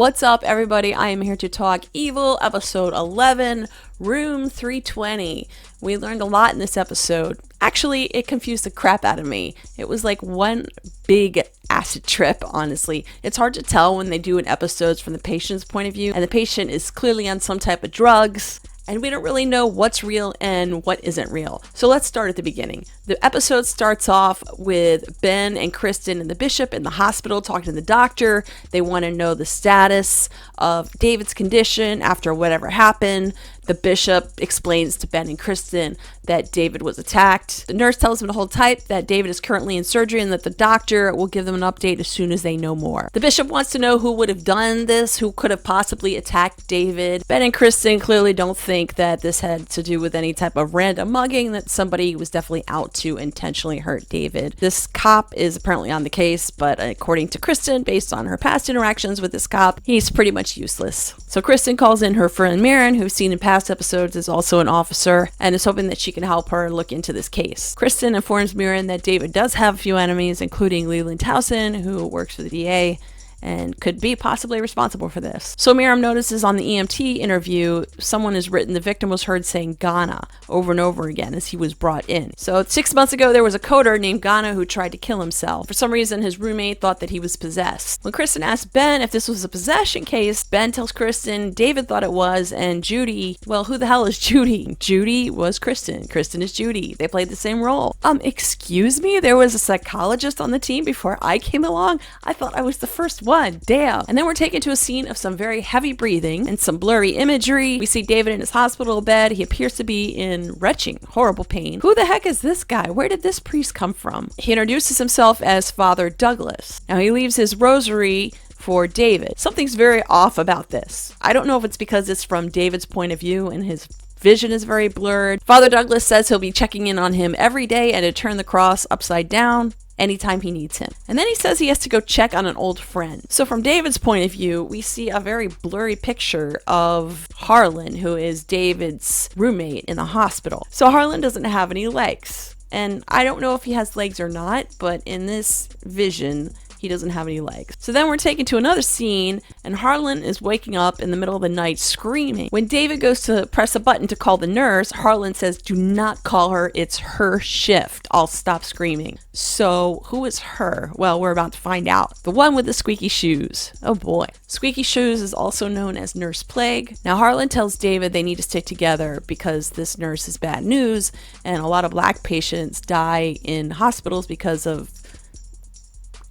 What's up, everybody? I am here to talk Evil, episode 11, room 320. We learned a lot in this episode. Actually, it confused the crap out of me. It was like one big acid trip, honestly. It's hard to tell when they do an episode from the patient's point of view, and the patient is clearly on some type of drugs, and we don't really know what's real and what isn't real. So let's start at the beginning. The episode starts off with Ben and Kristen and the bishop in the hospital talking to the doctor. They want to know the status of David's condition after whatever happened. The bishop explains to Ben and Kristen that David was attacked. The nurse tells them to hold tight, that David is currently in surgery and that the doctor will give them an update as soon as they know more. The bishop wants to know who would have done this, who could have possibly attacked David. Ben and Kristen clearly don't think that this had to do with any type of random mugging, that somebody was definitely out to intentionally hurt David. This cop is apparently on the case, but according to Kristen, based on her past interactions with this cop, he's pretty much useless. So Kristen calls in her friend Mirren, who's seen in past episodes is also an officer, and is hoping that she can help her look into this case. Kristen informs Mirren that David does have a few enemies, including Leland Towson, who works for the DA and could be possibly responsible for this. So Miriam notices on the EMT interview, someone has written the victim was heard saying Ghana over and over again as he was brought in. So 6 months ago, there was a coder named Ghana who tried to kill himself. For some reason, his roommate thought that he was possessed. When Kristen asked Ben if this was a possession case, Ben tells Kristen David thought it was, and Judy, well, who the hell is Judy? Judy was Kristen. Kristen is Judy. They played the same role. Excuse me? There was a psychologist on the team before I came along? I thought I was the first one. Damn. And then we're taken to a scene of some very heavy breathing and some blurry imagery. We see David in his hospital bed. He appears to be in retching, horrible pain. Who the heck is this guy? Where did this priest come from? He introduces himself as Father Douglas. Now he leaves his rosary for David. Something's very off about this. I don't know if it's because it's from David's point of view and his vision is very blurred. Father Douglas says he'll be checking in on him every day and to turn the cross upside down anytime he needs him. And then he says he has to go check on an old friend. So from David's point of view, we see a very blurry picture of Harlan, who is David's roommate in the hospital. So Harlan doesn't have any legs. And I don't know if he has legs or not, but in this vision, he doesn't have any legs. So then we're taken to another scene, and Harlan is waking up in the middle of the night screaming. When David goes to press a button to call the nurse, Harlan says, "Do not call her, it's her shift. I'll stop screaming." So who is her? Well, we're about to find out. The one with the squeaky shoes. Oh boy. Squeaky shoes is also known as Nurse Plague. Now Harlan tells David they need to stick together because this nurse is bad news, and a lot of black patients die in hospitals because of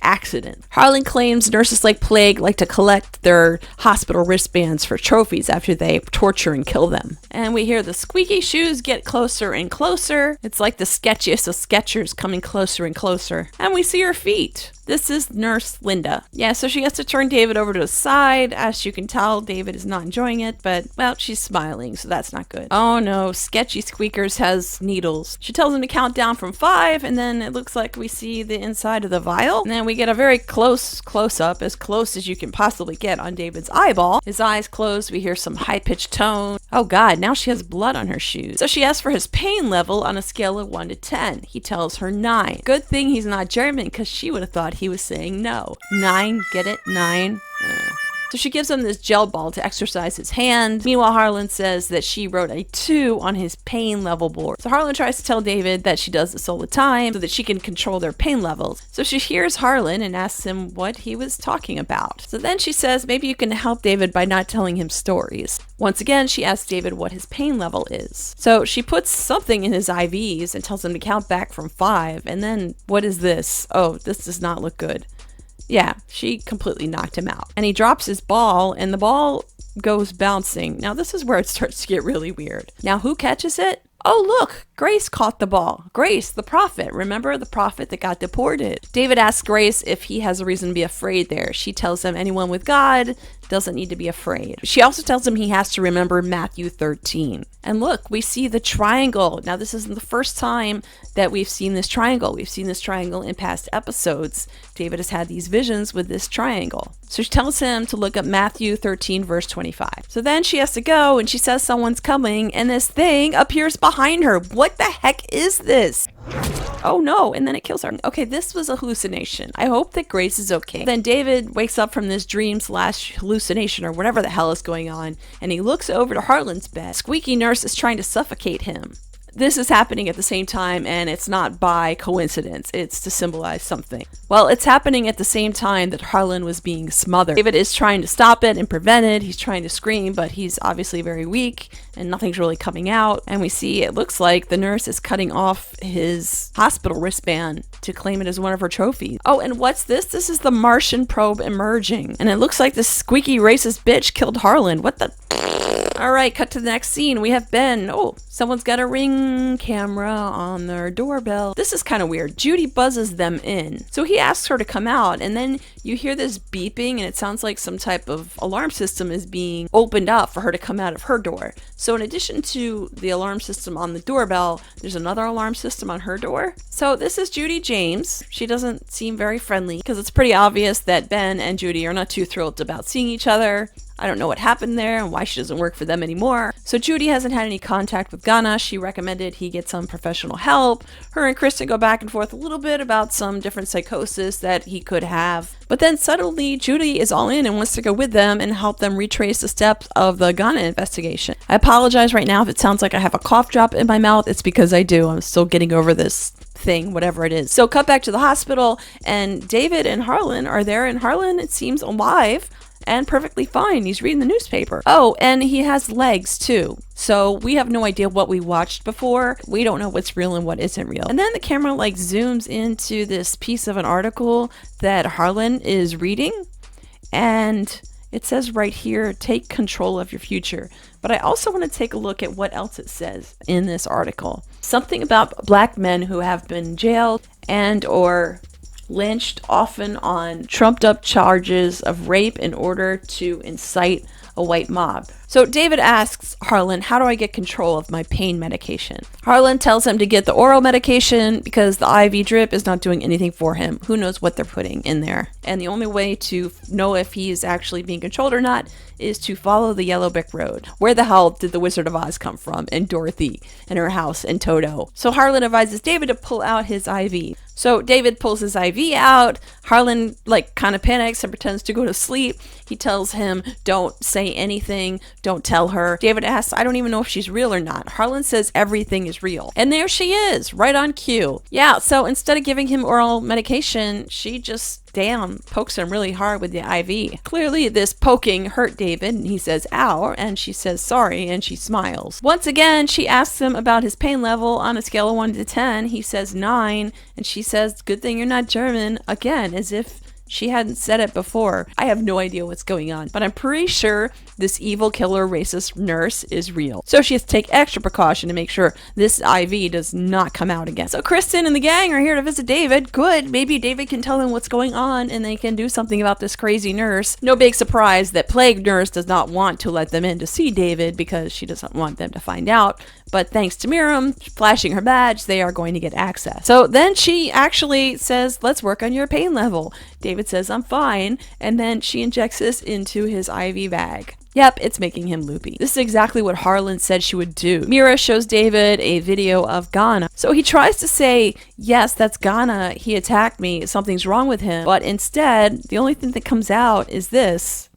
accident. Harlan claims nurses like Plague like to collect their hospital wristbands for trophies after they torture and kill them. And we hear the squeaky shoes get closer and closer. It's like the sketchiest of sketchers coming closer and closer. And we see her feet. This is Nurse Linda. Yeah, so she has to turn David over to the side. As you can tell, David is not enjoying it, but, well, she's smiling, so that's not good. Oh no, Sketchy Squeakers has needles. She tells him to count down from 5, and then it looks like we see the inside of the vial. And then we get a very close-up, as close as you can possibly get on David's eyeball. His eyes closed, we hear some high-pitched tone. Oh god, now she has blood on her shoes. So she asks for his pain level on a scale of 1 to 10. He tells her 9. Good thing he's not German, because she would have thought he was saying no. 9, get it? 9? So she gives him this gel ball to exercise his hand. Meanwhile, Harlan says that she wrote a 2 on his pain level board. So Harlan tries to tell David that she does this all the time so that she can control their pain levels. So she hears Harlan and asks him what he was talking about. So then she says maybe you can help David by not telling him stories. Once again, she asks David what his pain level is. So she puts something in his IVs and tells him to count back from 5. And then, what is this? Oh, this does not look good. Yeah, she completely knocked him out. And he drops his ball, and the ball goes bouncing. Now, this is where it starts to get really weird. Now, who catches it? Oh, look, Grace caught the ball. Grace, the prophet. Remember the prophet that got deported? David asks Grace if he has a reason to be afraid there. She tells him anyone with God doesn't need to be afraid. She also tells him he has to remember Matthew 13. And look, we see the triangle. Now, this isn't the first time that we've seen this triangle. We've seen this triangle in past episodes. David has had these visions with this triangle. So she tells him to look up Matthew 13, verse 25. So then she has to go, and she says someone's coming, and this thing appears behind her. What the heck is this? Oh no, and then it kills her. Okay, this was a hallucination. I hope that Grace is okay. Then David wakes up from this dream/hallucination or whatever the hell is going on, and he looks over to Harlan's bed. Squeaky nurse is trying to suffocate him. This is happening at the same time, and it's not by coincidence. It's to symbolize something. Well, it's happening at the same time that Harlan was being smothered. David is trying to stop it and prevent it. He's trying to scream, but he's obviously very weak, and nothing's really coming out. And we see it looks like the nurse is cutting off his hospital wristband to claim it as one of her trophies. Oh, and what's this? This is the Martian probe emerging. And it looks like this squeaky racist bitch killed Harlan. What the... All right, cut to the next scene. We have Ben. Oh, someone's got a Ring camera on their doorbell. This is kind of weird. Judy buzzes them in. So he asks her to come out, and then you hear this beeping, and it sounds like some type of alarm system is being opened up for her to come out of her door. So in addition to the alarm system on the doorbell, there's another alarm system on her door. So this is Judy James. She doesn't seem very friendly because it's pretty obvious that Ben and Judy are not too thrilled about seeing each other. I don't know what happened there and why she doesn't work for them anymore. So Judy hasn't had any contact with Ghana. She recommended he get some professional help. Her and Kristen go back and forth a little bit about some different psychosis that he could have. But then suddenly Judy is all in and wants to go with them and help them retrace the steps of the Ghana investigation. I apologize right now if it sounds like I have a cough drop in my mouth. It's because I do. I'm still getting over this thing, whatever it is. So cut back to the hospital, and David and Harlan are there, and Harlan, it seems, alive and perfectly fine. He's reading the newspaper. Oh, and he has legs too. So we have no idea what we watched before. We don't know what's real and what isn't real. And then the camera like zooms into this piece of an article that Harlan is reading, and it says right here, take control of your future. But I also want to take a look at what else it says in this article. Something about black men who have been jailed and or lynched, often on trumped up charges of rape in order to incite a white mob. So David asks Harlan, how do I get control of my pain medication? Harlan tells him to get the oral medication because the IV drip is not doing anything for him. Who knows what they're putting in there? And the only way to know if he is actually being controlled or not is to follow the yellow brick road. Where the hell did the Wizard of Oz come from? And Dorothy and her house and Toto. So Harlan advises David to pull out his IV. So David pulls his IV out. Harlan kind of panics and pretends to go to sleep. He tells him, don't say anything. Don't tell her. David asks, I don't even know if she's real or not. Harlan says everything is real. And there she is, right on cue. Yeah, so instead of giving him oral medication, she just pokes him really hard with the IV. Clearly this poking hurt David, and he says ow, and she says sorry, and she smiles. Once again, she asks him about his pain level on a scale of 1 to 10. He says 9, and she says, good thing you're not German, again, as if she hadn't said it before. I have no idea what's going on, but I'm pretty sure this evil killer racist nurse is real. So she has to take extra precaution to make sure this IV does not come out again. So Kristen and the gang are here to visit David. Good. Maybe David can tell them what's going on and they can do something about this crazy nurse. No big surprise that plague nurse does not want to let them in to see David because she doesn't want them to find out. But thanks to Miriam flashing her badge, they are going to get access. So then she actually says, let's work on your pain level. David says, I'm fine. And then she injects this into his IV bag. Yep, it's making him loopy. This is exactly what Harlan said she would do. Mira shows David a video of Ghana. So he tries to say, yes, that's Ghana. He attacked me. Something's wrong with him. But instead, the only thing that comes out is this.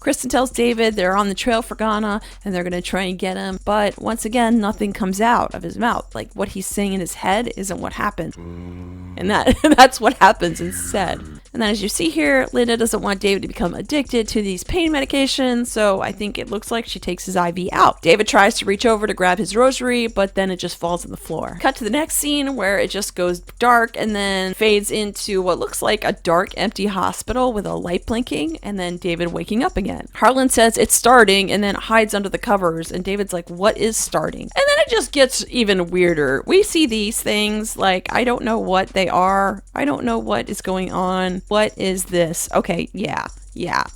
Kristen tells David they're on the trail for Ghana and they're going to try and get him. But once again, nothing comes out of his mouth. Like what he's saying in his head isn't what happens. And that's what happens instead. And then as you see here, Linda doesn't want David to become addicted to these pain medications, so I think it looks like she takes his IV out. David tries to reach over to grab his rosary, but then it just falls on the floor. Cut to the next scene where it just goes dark and then fades into what looks like a dark, empty hospital with a light blinking, and then David waking up again. Harlan says it's starting and then hides under the covers, and David's like, what is starting? And then it just gets even weirder. We see these things, like, I don't know what they are. I don't know what is going on. What is this? Okay, yeah.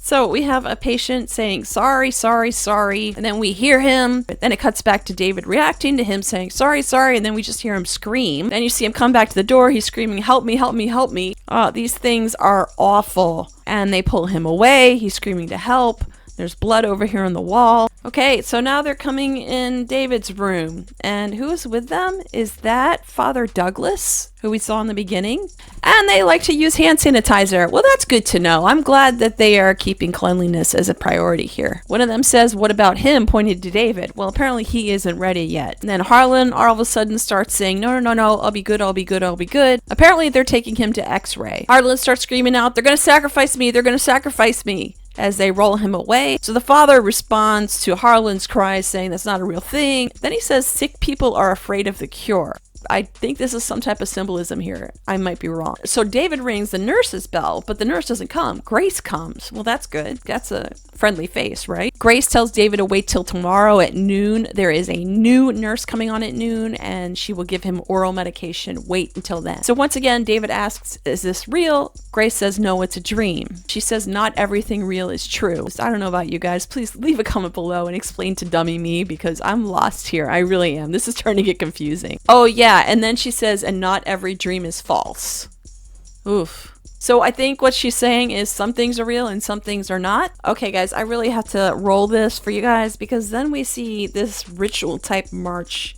So we have a patient saying, sorry, and then we hear him, but then it cuts back to David reacting to him saying, sorry, and then we just hear him scream. Then you see him come back to the door. He's screaming, help me. Oh, these things are awful. And they pull him away. He's screaming to help. There's blood over here on the wall. Okay, so now they're coming in David's room. And who is with them? Is that Father Douglas, who we saw in the beginning? And they like to use hand sanitizer. Well, that's good to know. I'm glad that they are keeping cleanliness as a priority here. One of them says, "What about him?" pointing to David. Well, apparently he isn't ready yet. And then Harlan all of a sudden starts saying, No, I'll be good, I'll be good, I'll be good. Apparently they're taking him to X-ray. Harlan starts screaming out, "They're going to sacrifice me, they're going to sacrifice me," as they roll him away. So the father responds to Harlan's cries, saying that's not a real thing. Then he says sick people are afraid of the cure. I think this is some type of symbolism here. I might be wrong. So David rings the nurse's bell, but the nurse doesn't come. Grace comes. Well, that's good. That's a friendly face, right? Grace tells David to wait till tomorrow at noon. There is a new nurse coming on at noon, and she will give him oral medication. Wait until then. So once again, David asks, is this real? Grace says, no, it's a dream. She says, not everything real is true. I don't know about you guys. Please leave a comment below and explain to dummy me, because I'm lost here. I really am. This is starting to get confusing. Oh, yeah. And then she says, and not every dream is false. Oof. So I think what she's saying is some things are real and some things are not. Okay, guys, I really have to roll this for you guys, because then we see this ritual type march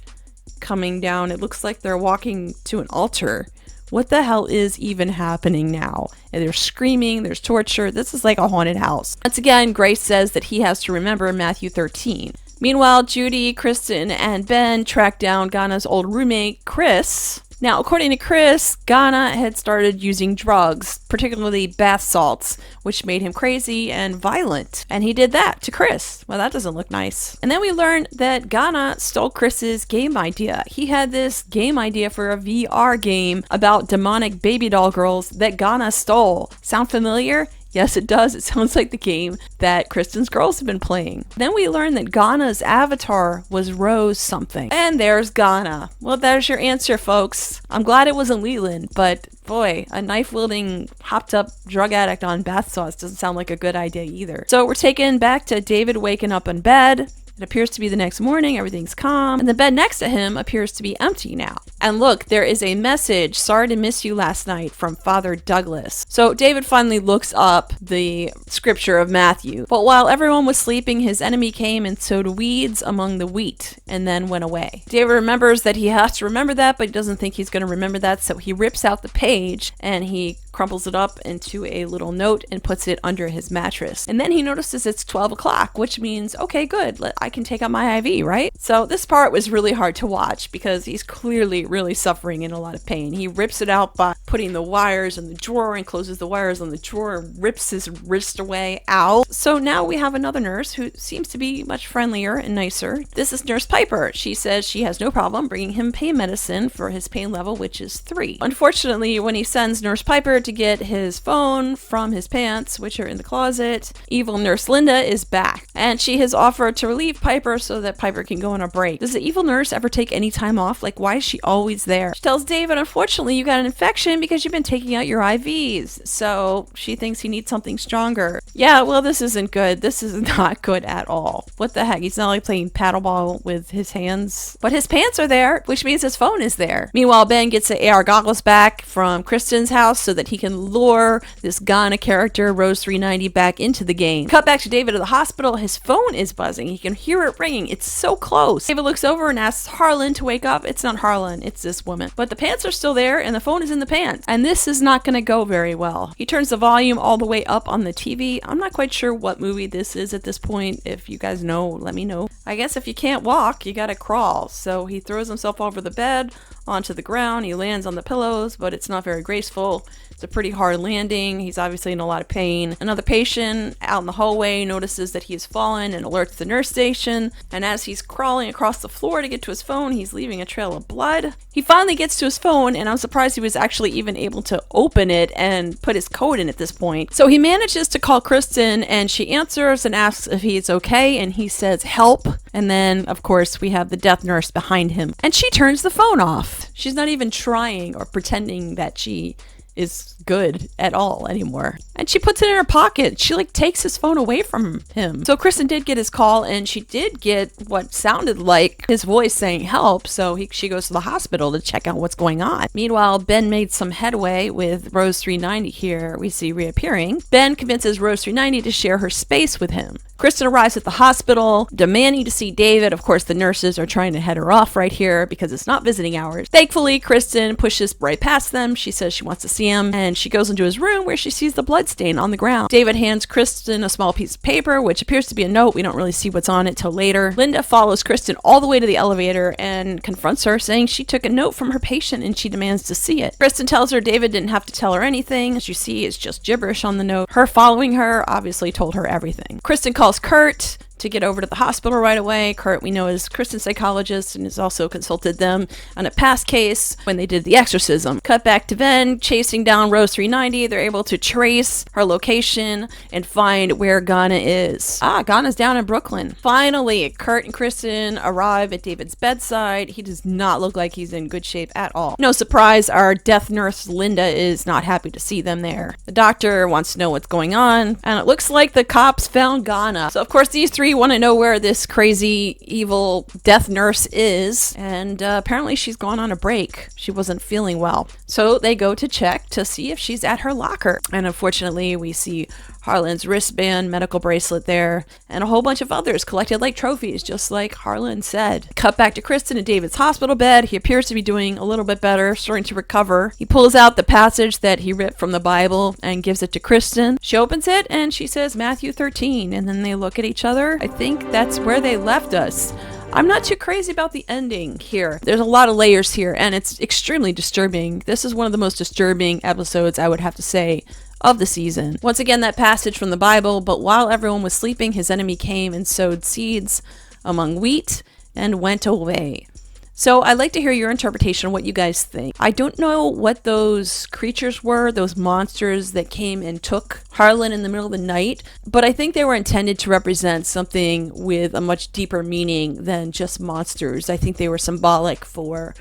coming down. It looks like they're walking to an altar. What the hell is even happening now? And they're screaming, there's torture. This is like a haunted house. Once again, Grace says that he has to remember Matthew 13. Meanwhile, Judy, Kristen, and Ben track down Ghana's old roommate, Chris. Now, according to Chris, Ghana had started using drugs, particularly bath salts, which made him crazy and violent. And he did that to Chris. Well, that doesn't look nice. And then we learned that Ghana stole Chris's game idea. He had this game idea for a VR game about demonic baby doll girls that Ghana stole. Sound familiar? Yes, it does. It sounds like the game that Kristen's girls have been playing. Then we learned that Ghana's avatar was Rose something. And there's Ghana. Well, there's your answer, folks. I'm glad it wasn't Leland, but boy, a knife-wielding, hopped-up drug addict on bath salts doesn't sound like a good idea either. So we're taken back to David waking up in bed. It appears to be the next morning, everything's calm, and the bed next to him appears to be empty now. And look, there is a message, "Sorry to miss you last night," from Father Douglas. So David finally looks up the scripture of Matthew. But while everyone was sleeping, his enemy came and sowed weeds among the wheat, and then went away. David remembers that he has to remember that, but he doesn't think he's going to remember that, so he rips out the page, and he crumples it up into a little note and puts it under his mattress. And then he notices it's 12 o'clock, which means, okay, good, I can take out my IV, right? So this part was really hard to watch because he's clearly really suffering in a lot of pain. He rips it out by putting the wires in the drawer and closes the wires on the drawer and rips his wrist away. Ow. So now we have another nurse who seems to be much friendlier and nicer. This is Nurse Piper. She says she has no problem bringing him pain medicine for his pain level, which is 3. Unfortunately, when he sends Nurse Piper to get his phone from his pants, which are in the closet, evil Nurse Linda is back, and she has offered to relieve Piper so that Piper can go on a break. Does the evil nurse ever take any time off? Like, why is she always there? She tells David, unfortunately, you got an infection because you've been taking out your IVs. So she thinks he needs something stronger. Yeah, well, this isn't good. This is not good at all. What the heck? He's not like playing paddleball with his hands. But his pants are there, which means his phone is there. Meanwhile, Ben gets the AR goggles back from Kristen's house so that he can lure this Ghana character, Rose 390, back into the game. Cut back to David at the hospital. His phone is buzzing. He can hear it ringing. It's so close. David looks over and asks Harlan to wake up. It's not Harlan, it's this woman. But the pants are still there and the phone is in the pants. And this is not going to go very well. He turns the volume all the way up on the TV. I'm not quite sure what movie this is at this point. If you guys know, let me know. I guess if you can't walk, you gotta crawl. So he throws himself over the bed, onto the ground. He lands on the pillows, but it's not very graceful. It's a pretty hard landing. He's obviously in a lot of pain. Another patient out in the hallway notices that he has fallen and alerts the nurse station. And as he's crawling across the floor to get to his phone, he's leaving a trail of blood. He finally gets to his phone, and I'm surprised he was actually even able to open it and put his code in at this point. So he manages to call Kristen, and she answers and asks if he's okay, and he says, help. And then, of course, we have the death nurse behind him, and she turns the phone off. She's not even trying or pretending that she is good at all anymore. And she puts it in her pocket. She like takes his phone away from him. So Kristen did get his call, and she did get what sounded like his voice saying help. So she goes to the hospital to check out what's going on. Meanwhile, Ben made some headway with Rose 390 here. We see reappearing. Ben convinces Rose 390 to share her space with him. Kristen arrives at the hospital, demanding to see David. Of course, the nurses are trying to head her off right here because it's not visiting hours. Thankfully, Kristen pushes right past them. She says she wants to see him, and she goes into his room where she sees the blood stain on the ground. David hands Kristen a small piece of paper, which appears to be a note. We don't really see what's on it till later. Linda follows Kristen all the way to the elevator and confronts her, saying she took a note from her patient and she demands to see it. Kristen tells her David didn't have to tell her anything. As you see, it's just gibberish on the note. Her following her obviously told her everything. Kristen calls Kurt to get over to the hospital right away. Kurt, we know, is Kristen's psychologist and has also consulted them on a past case when they did the exorcism. Cut back to Ben chasing down Rose 390. They're able to trace her location and find where Ghana is. Ghana's down in Brooklyn. Finally, Kurt and Kristen arrive at David's bedside. He does not look like he's in good shape at all. No surprise, our death nurse Linda is not happy to see them there. The doctor wants to know what's going on, and it looks like the cops found Ghana. So of course these three want to know where this crazy, evil death nurse is, and apparently she's gone on a break. She wasn't feeling well. So they go to check to see if she's at her locker. And unfortunately, we see Harlan's wristband, medical bracelet there, and a whole bunch of others collected like trophies, just like Harlan said. Cut back to Kristen in David's hospital bed. He appears to be doing a little bit better, starting to recover. He pulls out the passage that he ripped from the Bible and gives it to Kristen. She opens it and she says Matthew 13, and then they look at each other. I think that's where they left us. I'm not too crazy about the ending here. There's a lot of layers here, and it's extremely disturbing. This is one of the most disturbing episodes, I would have to say, of the season. Once again, that passage from the Bible, but while everyone was sleeping, his enemy came and sowed seeds among wheat and went away. So I'd like to hear your interpretation of what you guys think. I don't know what those creatures were, those monsters that came and took Harlan in the middle of the night, but I think they were intended to represent something with a much deeper meaning than just monsters. I think they were symbolic for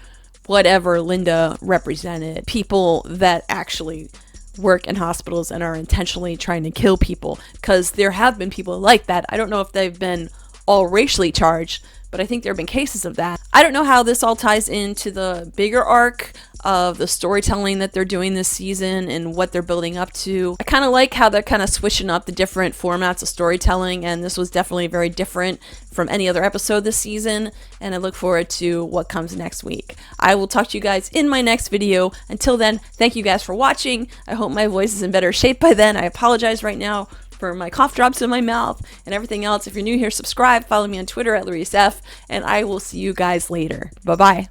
whatever Linda represented. People that actually work in hospitals and are intentionally trying to kill people, because there have been people like that. I don't know if they've been all racially charged, but I think there have been cases of that. I don't know how this all ties into the bigger arc of the storytelling that they're doing this season and what they're building up to. I kind of like how they're kind of switching up the different formats of storytelling, and this was definitely very different from any other episode this season, and I look forward to what comes next week. I will talk to you guys in my next video. Until then, thank you guys for watching. I hope my voice is in better shape by then. I apologize right now for my cough drops in my mouth and everything else. If you're new here, subscribe, follow me on Twitter at LarisF, and I will see you guys later. Bye-bye.